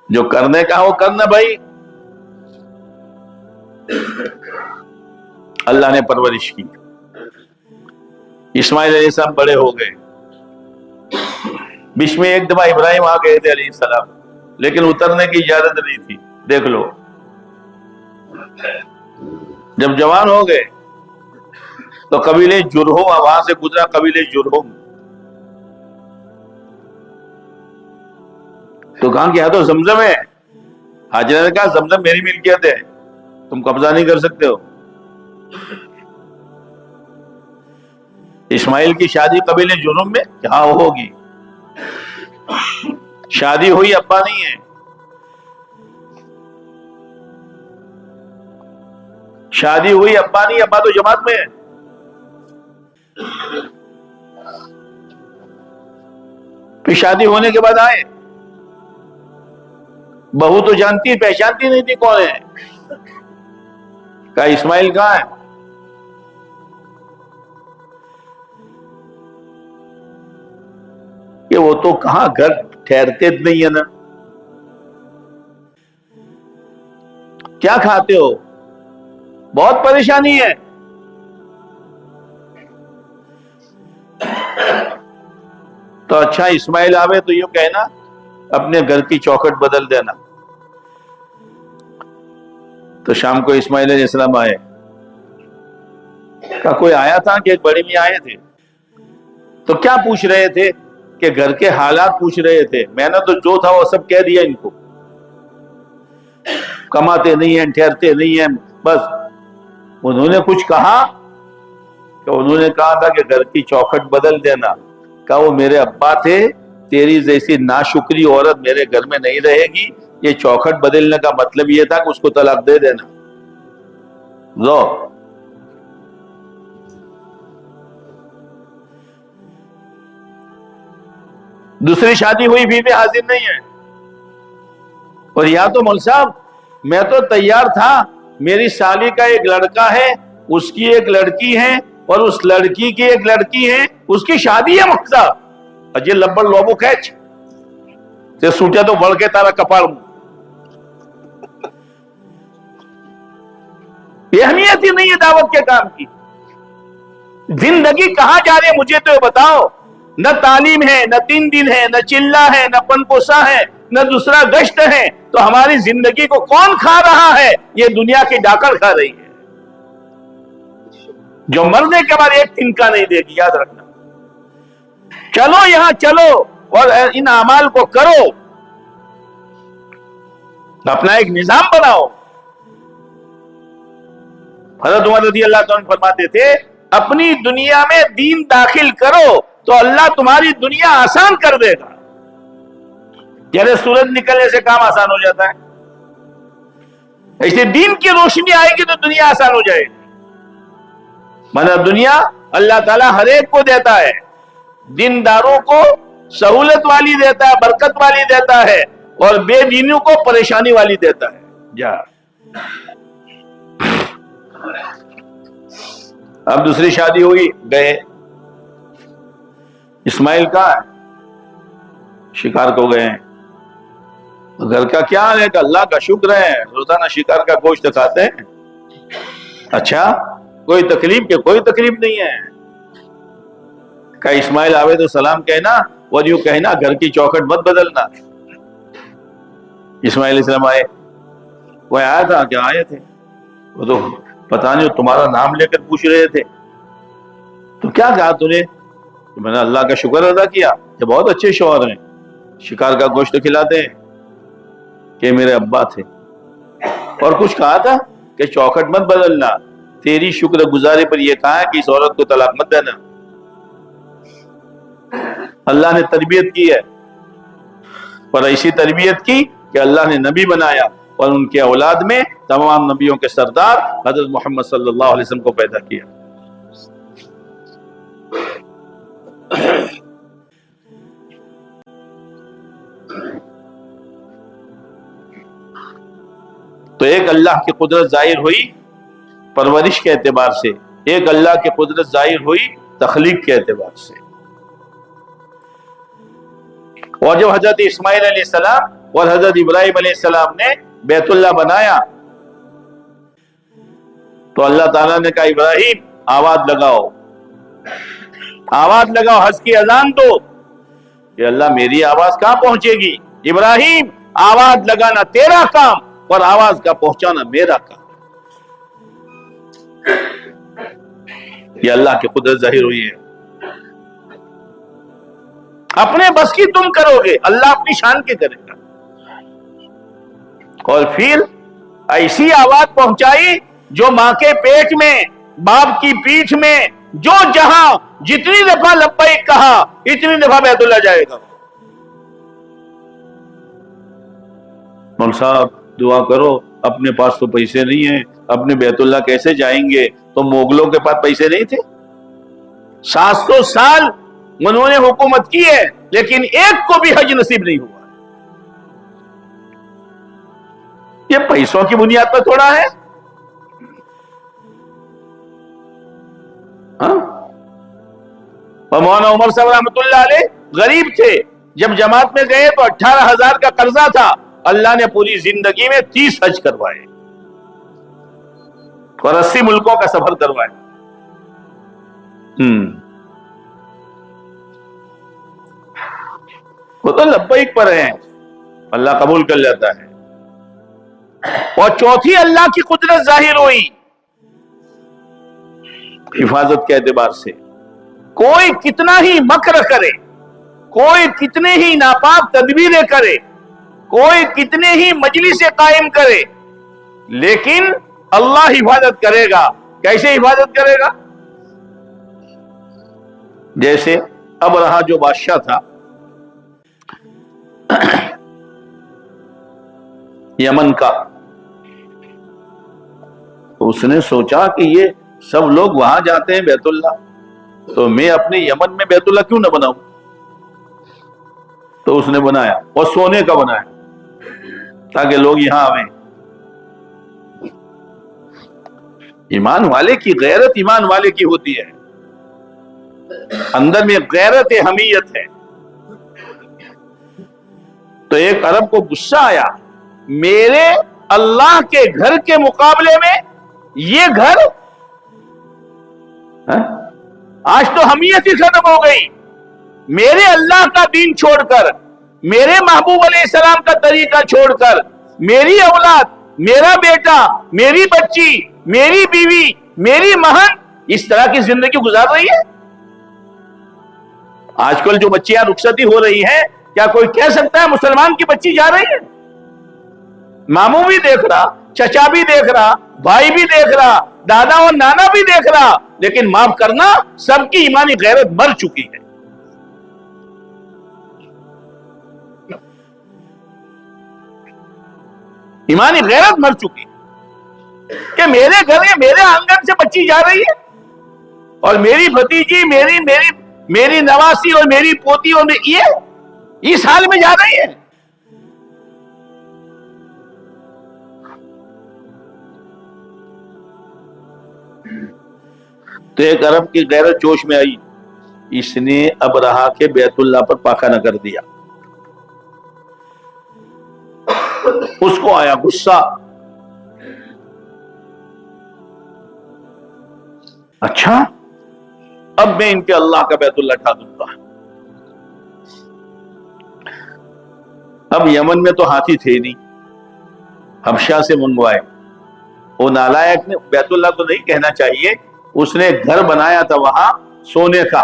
جو کرنے کا وہ کرنا بھائی. اللہ نے پرورش کی. اسماعیل علیہ السلام بڑے ہو گئے. بیچ میں ایک دفعہ ابراہیم آ گئے تھے علیہ السلام، لیکن اترنے کی اجازت نہیں تھی. دیکھ لو جب جوان ہو گئے تو قبیلے جرہم، وہاں سے گزرا قبیلے جرہم، تو کہاں کہ یہاں تو زمزم ہے. حاجرہ نے کہا زمزم میری ملکیت ہے، تم قبضہ نہیں کر سکتے ہو. اسماعیل کی شادی قبیلے جرہم میں کہاں ہوگی؟ شادی ہوئی ابا نہیں ہے. شادی ہوئی ابا نہیں، ابا تو جماعت میں ہے. پھر شادی ہونے کے بعد آئے، بہو تو جانتی پہچانتی نہیں تھی کون ہے. کہا اسماعیل کہاں ہے؟ کہ وہ تو کہاں گھر ٹھہرتے نہیں ہے نا. کیا کھاتے ہو؟ بہت پریشانی ہے. تو اچھا اسماعیل آوے تو یوں کہنا اپنے گھر کی چوکھٹ بدل دینا. تو شام کو اسماعیل علیہ السلام آئے. کہا کوئی آیا تھا کہ ایک بڑے میاں آئے تھے؟ تو کیا پوچھ رہے تھے؟ کہ گھر کے حالات پوچھ رہے تھے. میں نے تو جو تھا وہ سب کہہ دیا ان کو. کماتے نہیں ہیں، ٹھہرتے نہیں ہیں. بس انہوں نے کچھ کہا کہ انہوں نے کہا تھا کہ گھر کی چوکھٹ بدل دینا. کہا وہ میرے ابا تھے تیری جیسی ناشکری عورت میرے گھر میں نہیں رہے گی. یہ چوکھٹ بدلنے کا مطلب یہ تھا کہ اس کو طلاق دے دینا. لو دوسری شادی ہوئی بیوی حاضر نہیں ہے. اور یا تو مول صاحب میں تو تیار تھا, میری سالی کا ایک لڑکا ہے, اس کی ایک لڑکی ہے, اور اس لڑکی کی ایک لڑکی ہے, اس کی شادی ہے. مقصد اجے لبڑ لوبو کھینچ تے سوٹیا تو بڑھ کے تارا کپاڑ موں. یہ اہمیت ہی نہیں ہے دعوت کے کام کی. زندگی کہاں جا رہے مجھے تو بتاؤ. نہ تعلیم ہے, نہ 3 دن ہے, نہ چلہ ہے, نہ پنپوسا ہے, نہ دوسرا گشت ہے. تو ہماری زندگی کو کون کھا رہا ہے؟ یہ دنیا کی ڈاکر کھا رہی ہے, جو مرنے کے بعد ایک تنکا نہیں دے گی. یاد رکھنا. چلو یہاں چلو اور ان اعمال کو کرو, اپنا ایک نظام بناؤ. حضرت عمر رضی اللہ عنہ فرماتے تھے اپنی دنیا میں دین داخل کرو تو اللہ تمہاری دنیا آسان کر دے گا. جیسے سورج نکلنے سے کام آسان ہو جاتا ہے, ایسے دین کی روشنی آئے گی تو دنیا آسان ہو جائے گی. مطلب دنیا اللہ تعالیٰ ہر ایک کو دیتا ہے, دینداروں کو سہولت والی دیتا ہے, برکت والی دیتا ہے, اور بے دینوں کو پریشانی والی دیتا ہے. جا اب دوسری شادی ہوئی, گئے. اسماعیل کہاں ہے؟ شکار کو گئے. گھر کا کیا ہے کہ اللہ کا شکر ہے روزانہ شکار کا گوشت کھاتے ہیں. اچھا کوئی تکلیف کہ کوئی تکلیف نہیں ہے. کہ اسماعیل آوے تو سلام کہنا اور یوں کہنا گھر کی چوکھٹ مت بدلنا. اسماعیل علیہ السلام آئے, وہ آیا تھا کیا آئے تھے, وہ تو پتہ نہیں تمہارا نام لے کر پوچھ رہے تھے. تو کیا کہا تو نے؟ میں نے اللہ کا شکر ادا کیا کہ بہت اچھے شوہر ہیں, شکار کا گوشت کھلاتے ہیں, کہ میرے ابا تھے. اور کچھ کہا تھا کہ چوکھٹ مت بدلنا, تیری شکر گزاری پر یہ کہا ہے کہ اس عورت کو طلاق مت دینا. اللہ نے تربیت کی ہے, اور ایسی تربیت کی کہ اللہ نے نبی بنایا, اور ان کے اولاد میں تمام نبیوں کے سردار حضرت محمد صلی اللہ علیہ وسلم کو پیدا کیا. تو ایک اللہ کی قدرت ظاہر ہوئی پرورش کے اعتبار سے, ایک اللہ کی قدرت ظاہر ہوئی تخلیق کے اعتبار سے. اور جب حضرت اسماعیل علیہ السلام اور حضرت ابراہیم علیہ السلام نے بیت اللہ بنایا تو اللہ تعالیٰ نے کہا ابراہیم آواز لگاؤ, آواز لگاؤ, حج کی اذان دو. کہ اللہ میری آواز کہاں پہنچے گی؟ ابراہیم آواز لگانا تیرا کام اور آواز کا پہنچانا میرا کام. یہ اللہ کی قدرت ظاہر ہوئی ہے. اپنے بس کی تم کرو گے, اللہ اپنی شان کی کرے گا. اور پھر ایسی آواز پہنچائی جو ماں کے پیٹ میں, باپ کی پیٹھ میں, جو جہاں جتنی دفعہ لبیک کہا اتنی دفعہ بیت اللہ جائے گا. مول صاحب دعا کرو, اپنے پاس تو پیسے نہیں ہیں, اپنے بیت اللہ کیسے جائیں گے؟ تو مغلوں کے پاس پیسے نہیں تھے؟ 700 سال انہوں نے حکومت کی ہے, لیکن ایک کو بھی حج نصیب نہیں ہوا. یہ پیسوں کی بنیاد پر تھوڑا ہے. اور مولانا عمر صاحب رحمۃ اللہ علیہ غریب تھے, جب جماعت میں گئے تو 18,000 کا قرضہ تھا. اللہ نے پوری زندگی میں 30 حج کروائے اور 80 ملکوں کا سفر کروائے. وہ تو لبیک پر ہیں, اللہ قبول کر لیتا ہے. اور چوتھی اللہ کی قدرت ظاہر ہوئی حفاظت کے اعتبار سے. کوئی کتنا ہی مکر کرے, کوئی کتنے ہی ناپاک تدبیریں کرے, کوئی کتنے ہی مجلس قائم کرے, لیکن اللہ حفاظت کرے گا. کیسے حفاظت کرے گا؟ جیسے ابرہہ جو بادشاہ تھا, یمن کا. تو اس نے سوچا کہ یہ سب لوگ وہاں جاتے ہیں بیت اللہ، تو میں اپنے یمن میں بیت اللہ کیوں نہ بناؤں؟ تو اس نے بنایا، اور سونے کا بنایا تاکہ لوگ یہاں آئیں. ایمان والے کی غیرت ایمان والے کی ہوتی ہے، اندر میں غیرت حمیت ہے. تو ایک عرب کو غصہ آیا، میرے اللہ کے گھر کے مقابلے میں یہ گھر، آج تو حمیت ہی ختم ہو گئی. میرے اللہ کا دین چھوڑ کر، میرے محبوب علیہ السلام کا طریقہ چھوڑ کر، میری اولاد، میرا بیٹا، میری بچی، میری بیوی، میری مہن اس طرح کی زندگی گزار رہی ہے. آج کل جو بچیاں رخصتی ہو رہی ہیں، کیا کوئی کہہ سکتا ہے مسلمان کی بچی جا رہی ہے؟ ماموں بھی دیکھ رہا، چچا بھی دیکھ رہا، بھائی بھی دیکھ رہا، دادا اور نانا بھی دیکھ رہا، لیکن معاف کرنا، سب کی ایمانی غیرت مر چکی ہے. ایمانی غیرت مر چکی کہ میرے گھر میں میرے آنگن سے بچی جا رہی ہے، اور میری بھتیجی، میری نواسی اور میری پوتی اور یہ اس حال میں جا رہی ہے. تو ایک عرب کی غیرت جوش میں آئی، اس نے ابرہا کے بیت اللہ پر پاخانہ کر دیا. اس کو آیا غصہ، اچھا اب میں ان کے اللہ کا بیت اللہ ڈھا دوں گا. اب یمن میں تو ہاتھی تھے نہیں، حبشہ سے منگوائے. وہ نالائق نے بیت اللہ کو نہیں کہنا چاہیے، اس نے گھر بنایا تھا وہاں سونے کا.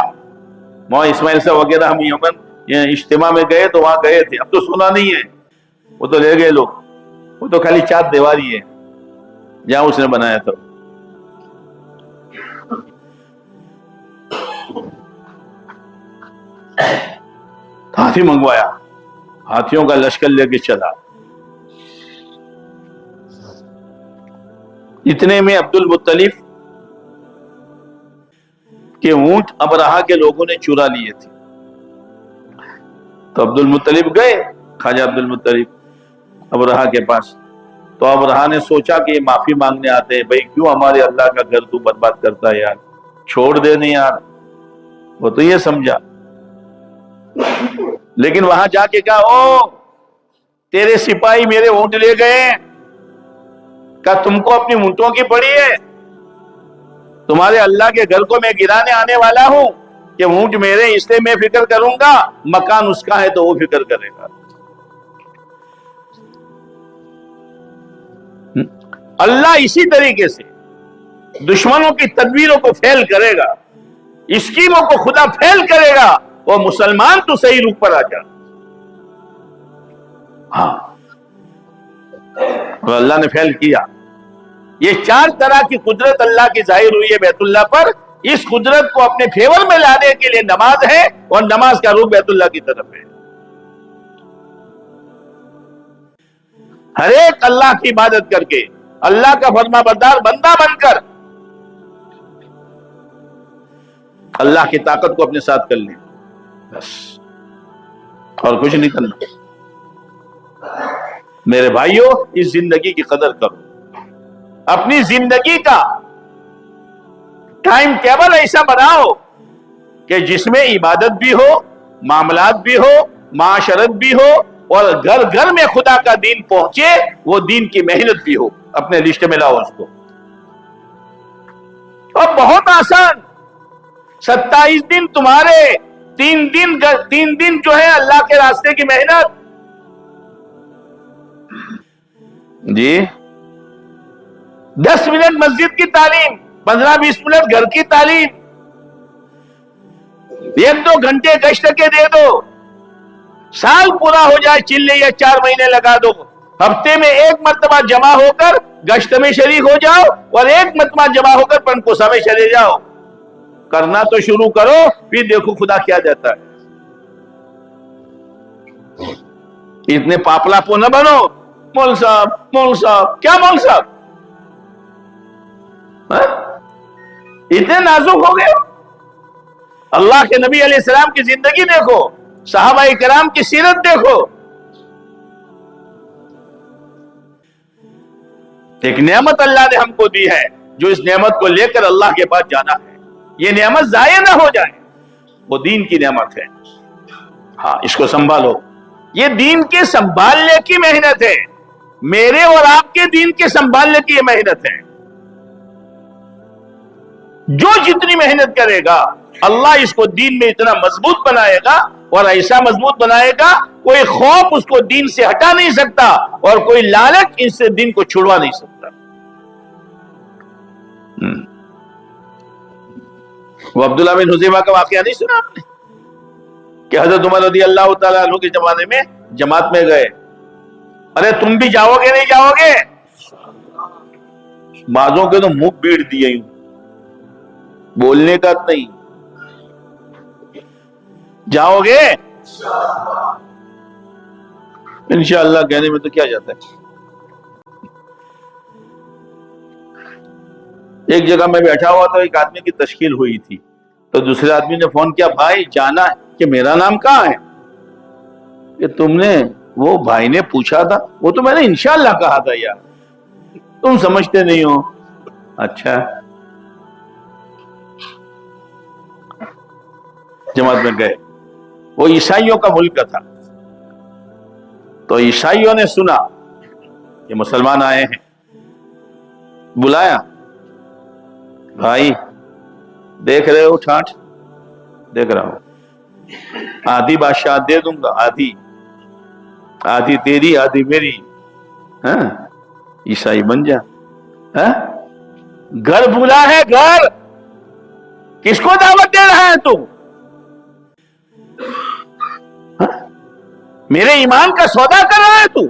وہاں اسماعیل صاحب وغیرہ ہم یمن اجتماع میں گئے تو وہاں گئے تھے. اب تو سونا نہیں ہے، وہ تو لے گئے لوگ، وہ تو خالی چار دیواری ہے جہاں اس نے بنایا تھا. ہاتھی منگوایا، ہاتھیوں کا لشکر لے کے چلا. اتنے میں عبد المطلب کے اونٹ ابرہا کے لوگوں نے چرا لیے تھے. تو عبد المطلب گئے، خواجہ عبد المطلب ابرہا کے پاس. تو ابرہا نے سوچا کہ یہ معافی مانگنے آتے ہیں، بھائی کیوں ہمارے اللہ کا گھر تو برباد کرتا ہے یار، چھوڑ دے نہیں یار. وہ تو یہ سمجھا، لیکن وہاں جا کے کہا، او تیرے سپاہی میرے اونٹ لے گئے، کہا تم کو اپنی اونٹوں کی پڑی ہے؟ تمہارے اللہ کے گھر کو میں گرانے آنے والا ہوں کہ اونٹ میرے، اس لیے میں فکر کروں گا، مکان اس کا ہے تو وہ فکر کرے گا. اللہ اسی طریقے سے دشمنوں کی تدبیروں کو فیل کرے گا، اسکیموں کو خدا فیل کرے گا، وہ مسلمان تو صحیح روپ پر آ جا. ہاں اور اللہ نے فیل کیا. یہ چار طرح کی قدرت اللہ کی ظاہر ہوئی ہے بیت اللہ پر. اس قدرت کو اپنے فیور میں لانے کے لیے نماز ہے، اور نماز کا رخ بیت اللہ کی طرف ہے. ہر ایک اللہ کی عبادت کر کے، اللہ کا فرما بردار بندہ بن کر اللہ کی طاقت کو اپنے ساتھ کر لیں، بس اور کچھ نہیں کرنا. میرے بھائیوں، اس زندگی کی قدر کرو. اپنی زندگی کا ٹائم ٹیبل ایسا بناؤ کہ جس میں عبادت بھی ہو، معاملات بھی ہو، معاشرت بھی ہو، اور گھر گھر میں خدا کا دین پہنچے، وہ دین کی محنت بھی ہو. اپنے لسٹ میں لاؤ اس کو. اور بہت آسان، 27 دن تمہارے، 3 دن جو ہے اللہ کے راستے کی محنت. جی 10 منٹ مسجد کی تعلیم، 15-20 منٹ گھر کی تعلیم، 1-2 گھنٹے گشت کے دے دو. سال پورا ہو جائے چلے یا 4 مہینے لگا دو. ہفتے میں 1 مرتبہ جمع ہو کر گشت میں شریک ہو جاؤ، اور 1 مرتبہ جمع ہو کر پنکوسا میں چلے جاؤ. کرنا تو شروع کرو، پھر دیکھو خدا کیا دیتا ہے. اتنے پاپلا پو نہ بنو، مول صاحب کیا مول صاحب، اتنے نازک ہو گئے. اللہ کے نبی علیہ السلام کی زندگی دیکھو، صحابہ کرام کی سیرت دیکھو. ایک نعمت اللہ نے ہم کو دی ہے، جو اس نعمت کو لے کر اللہ کے پاس جانا ہے. یہ نعمت ضائع نہ ہو جائے، وہ دین کی نعمت ہے. ہاں اس کو سنبھالو، یہ دین کے سنبھالنے کی محنت ہے، میرے اور آپ کے دین کے سنبھالنے کی یہ محنت ہے. جو جتنی محنت کرے گا اللہ اس کو دین میں اتنا مضبوط بنائے گا، اور ایسا مضبوط بنائے گا کوئی خوف اس کو دین سے ہٹا نہیں سکتا، اور کوئی لالچ اس سے دین کو چھڑوا نہیں سکتا. وہ عبداللہ بن حذیفہ کا واقعہ نہیں سنا آپ نے کہ حضرت عمر رضی اللہ تعالیٰ عنہ کے زمانے میں جماعت میں گئے. ارے تم بھی جاؤ گے نہیں جاؤ گے؟ بعضوں کے تو منہ بیڑ دیے ہوں، بولنے کا نہیں. جاؤ گے انشاءاللہ کہنے میں تو کیا جاتا ہے. ایک جگہ میں بیٹھا ہوا تو ایک آدمی کی تشکیل ہوئی تھی، تو دوسرے آدمی نے فون کیا، بھائی جانا ہے؟ کہ میرا نام کہاں ہے؟ کہ تم نے، وہ بھائی نے پوچھا تھا، وہ تو میں نے انشاءاللہ کہا تھا یار، تم سمجھتے نہیں ہو. اچھا. جماعت میں گئے، وہ عیسائیوں کا ملک تھا، تو عیسائیوں نے سنا کہ مسلمان آئے ہیں، بلایا، بھائی دیکھ رہے ہو ٹھاٹ؟ دیکھ رہا ہوں، آدھی بادشاہ دے دوں گا، آدھی تیری آدھی میری. ہاں عیسائی بن جا. گھر بلا ہے، گھر کس کو دعوت دے رہا ہے تو؟ میرے ایمان کا سودا کر رہا ہے تو؟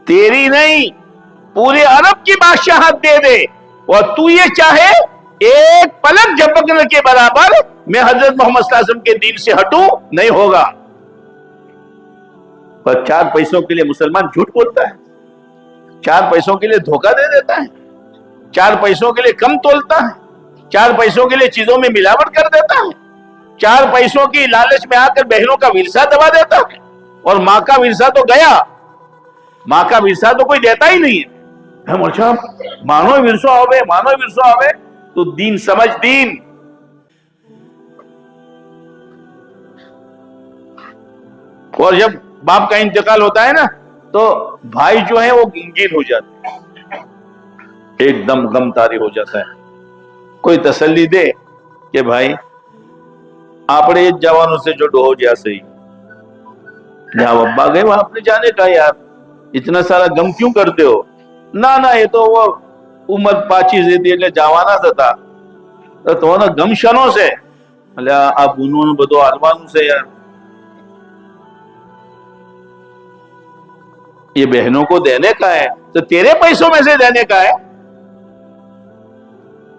تیری نہیں، پورے عرب کی بادشاہت دے دے، اور تو یہ چاہے ایک پلک جھپکنے کے برابر میں حضرت محمد صلی اللہ علیہ وسلم کے دین سے ہٹوں، نہیں ہوگا. پر 4 پیسوں کے لیے مسلمان جھوٹ بولتا ہے، 4 پیسوں کے لیے دھوکہ دے دیتا ہے، 4 پیسوں کے لیے کم تولتا ہے، 4 پیسوں کے لیے چیزوں میں ملاوٹ کر دیتا ہے، 4 پیسوں کی لالچ میں آ کر بہنوں کا ورثہ دبا دیتا ہے. اور ماں کا ورثہ تو گیا، ماں کا ورثہ تو کوئی دیتا ہی نہیں ہے. مانو ورثہ ہوئے تو دین سمجھ، دین. اور جب باپ کا انتقال ہوتا ہے نا تو بھائی جو ہیں وہ غمگین ہو جاتے ہیں، ایک دم غم طاری ہو جاتا ہے. کوئی تسلی دے کہ بھائی آپڑے جوانوں سے جو ڈو جا سہی، جہاں ابا گئے وہاں اپنے جانے کا، یار اتنا سارا غم کیوں کرتے ہو؟ نہ یہ تو وہ عمر پاچی سے تھی એટલે જવાના જ હતા، તો ગમ શનો છે؟ એટલે આ ભૂનું બધું હાલવાનું છે યાર. یہ بہنوں کو دینے کا ہے تو تیرے پیسوں میں سے دینے کا ہے.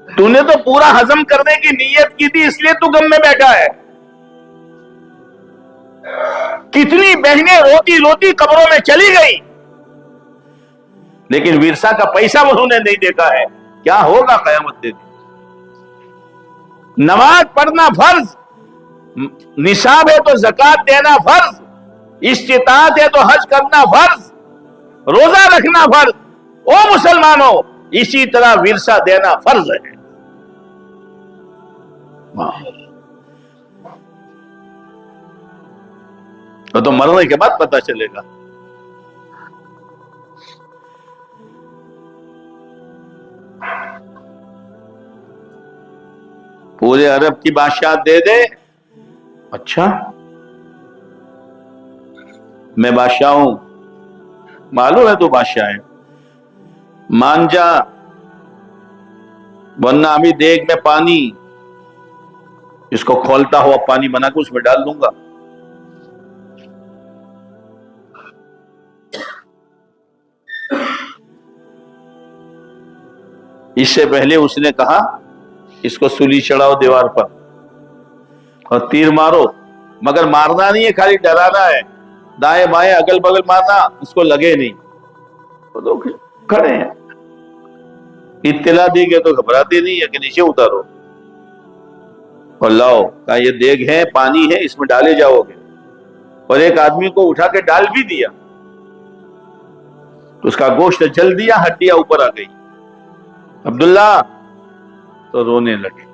تو نے تو پورا ہضم کرنے کی نیت کی تھی، اس لیے تو غم میں بیٹھا ہے. کتنی بہنیں روتی روتی قبروں میں چلی گئی، لیکن ورثہ کا پیسہ انہوں نے نہیں دیکھا ہے. کیا ہوگا قیامت کے دن؟ نماز پڑھنا فرض، نصاب ہے تو زکات دینا فرض، استطاعت ہے تو حج کرنا فرض، روزہ رکھنا فرض. او مسلمانوں، اسی طرح ورثہ دینا فرض ہے. تو مرنے کے بعد پتہ چلے گا. پورے عرب کی بادشاہ دے دے. اچھا میں بادشاہ ہوں، معلوم ہے تو بادشاہ ہے، مان جا، ورنہ ابھی دیگ میں پانی، اس کو کھولتا ہوا پانی بنا کے اس میں ڈال دوں گا. اس سے پہلے اس نے کہا اس کو سولی چڑھاؤ دیوار پر اور تیر مارو، مگر مارنا نہیں ہے، خالی ڈرانا ہے، دائیں بائیں اگل بگل مارنا، اس کو لگے نہیں۔ تو لوگ کھڑے ہیں، اطلاع دی گئے تو گھبراتے نہیں ہے کہ نیچے اتارو اور لاؤ، کہا یہ دیگ ہے، پانی ہے، اس میں ڈالے جاؤ گے، اور ایک آدمی کو اٹھا کے ڈال بھی دیا تو اس کا گوشت جل دیا، ہڈیاں اوپر آ گئی۔ عبداللہ تو رونے لگے،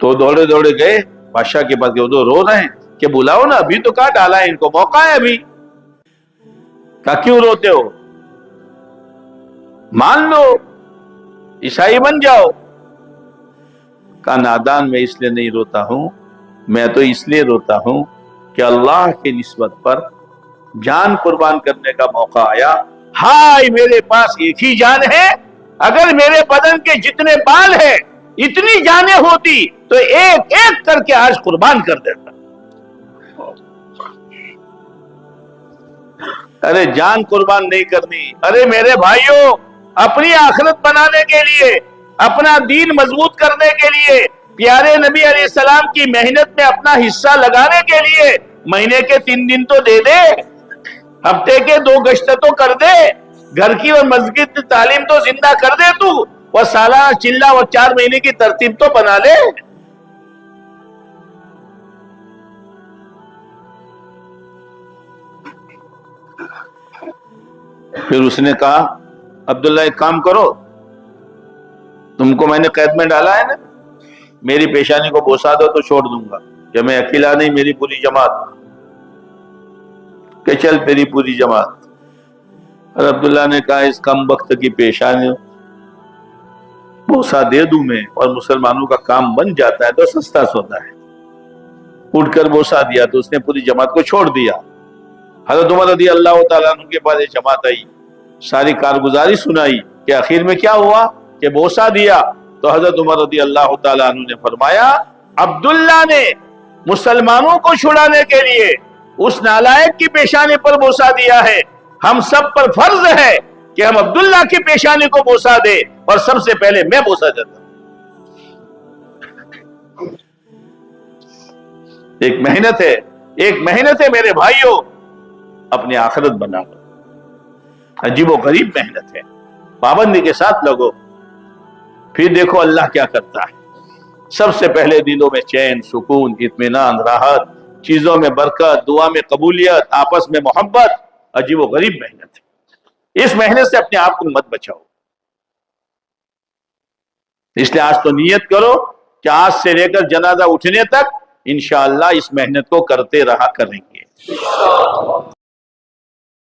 تو دوڑے دوڑے گئے بادشاہ کے پاس، وہ رو رہے ہیں کہ بلاؤ نا، ابھی تو کہا ڈالا ہے ان کو، موقع ہے ابھی۔ کہا کیوں روتے ہو، مان لو عیسائی بن جاؤ۔ کہا نادان، میں اس لیے نہیں روتا ہوں، میں تو اس لیے روتا ہوں کہ اللہ کی نسبت پر جان قربان کرنے کا موقع آیا، ہائے میرے پاس ایک ہی جان ہے، اگر میرے بدن کے جتنے بال ہیں اتنی جانیں ہوتی تو ایک ایک کر کے آج قربان کر دیتا۔ ارے جان قربان نہیں کرنی، ارے میرے بھائیوں، اپنی آخرت بنانے کے لیے، اپنا دین مضبوط کرنے کے لیے، پیارے نبی علیہ السلام کی محنت میں اپنا حصہ لگانے کے لیے مہینے کے 3 دن تو دے دے، ہفتے کے 2 گشت تو کر دے، گھر کی اور مسجد کی تعلیم تو زندہ کر دے تو، اور سالانہ چلہ اور 4 مہینے کی ترتیب تو بنا لے۔ پھر اس نے کہا عبداللہ ایک کام کرو، تم کو میں نے قید میں ڈالا ہے نا، میری پیشانی کو بوسا دو تو چھوڑ دوں گا، کہ میں اکیلا نہیں، میری پوری جماعت، کہ چل میری پوری جماعت۔ اور عبداللہ نے کہا اس کم وقت کی پیشانی بوسا دے دوں میں اور مسلمانوں کا کام بن جاتا ہے تو سستا سودا ہے۔ اٹھ کر بوسا دیا تو اس نے پوری جماعت کو چھوڑ دیا۔ حضرت عمر رضی اللہ تعالیٰ عنہ کے پاس ایک جماعت آئی، ساری کارگزاری سنائی کہ آخر میں کیا ہوا، کہ بوسا دیا۔ تو حضرت عمر رضی اللہ تعالیٰ عنہ نے فرمایا عبداللہ نے مسلمانوں کو چھڑانے کے لیے اس نالائق کی پیشانی پر بوسا دیا ہے، ہم سب پر فرض ہے کہ ہم عبداللہ کی پیشانی کو بوسا دے، اور سب سے پہلے میں بوسا دیتا ہوں۔ ایک محنت ہے میرے بھائیوں، اپنی آخرت بنا لو، عجیب و غریب محنت ہے، پابندی کے ساتھ لگو، پھر دیکھو اللہ کیا کرتا ہے۔ سب سے پہلے دلوں میں چین، سکون، اطمینان، راحت، چیزوں میں برکت، دعا میں قبولیت، آپس میں محبت، عجیب و غریب محنت ہے۔ اس محنت سے اپنے آپ کو مت بچاؤ، اس لیے آج تو نیت کرو کہ آج سے لے کر جنازہ اٹھنے تک انشاءاللہ اس محنت کو کرتے رہا کریں گے۔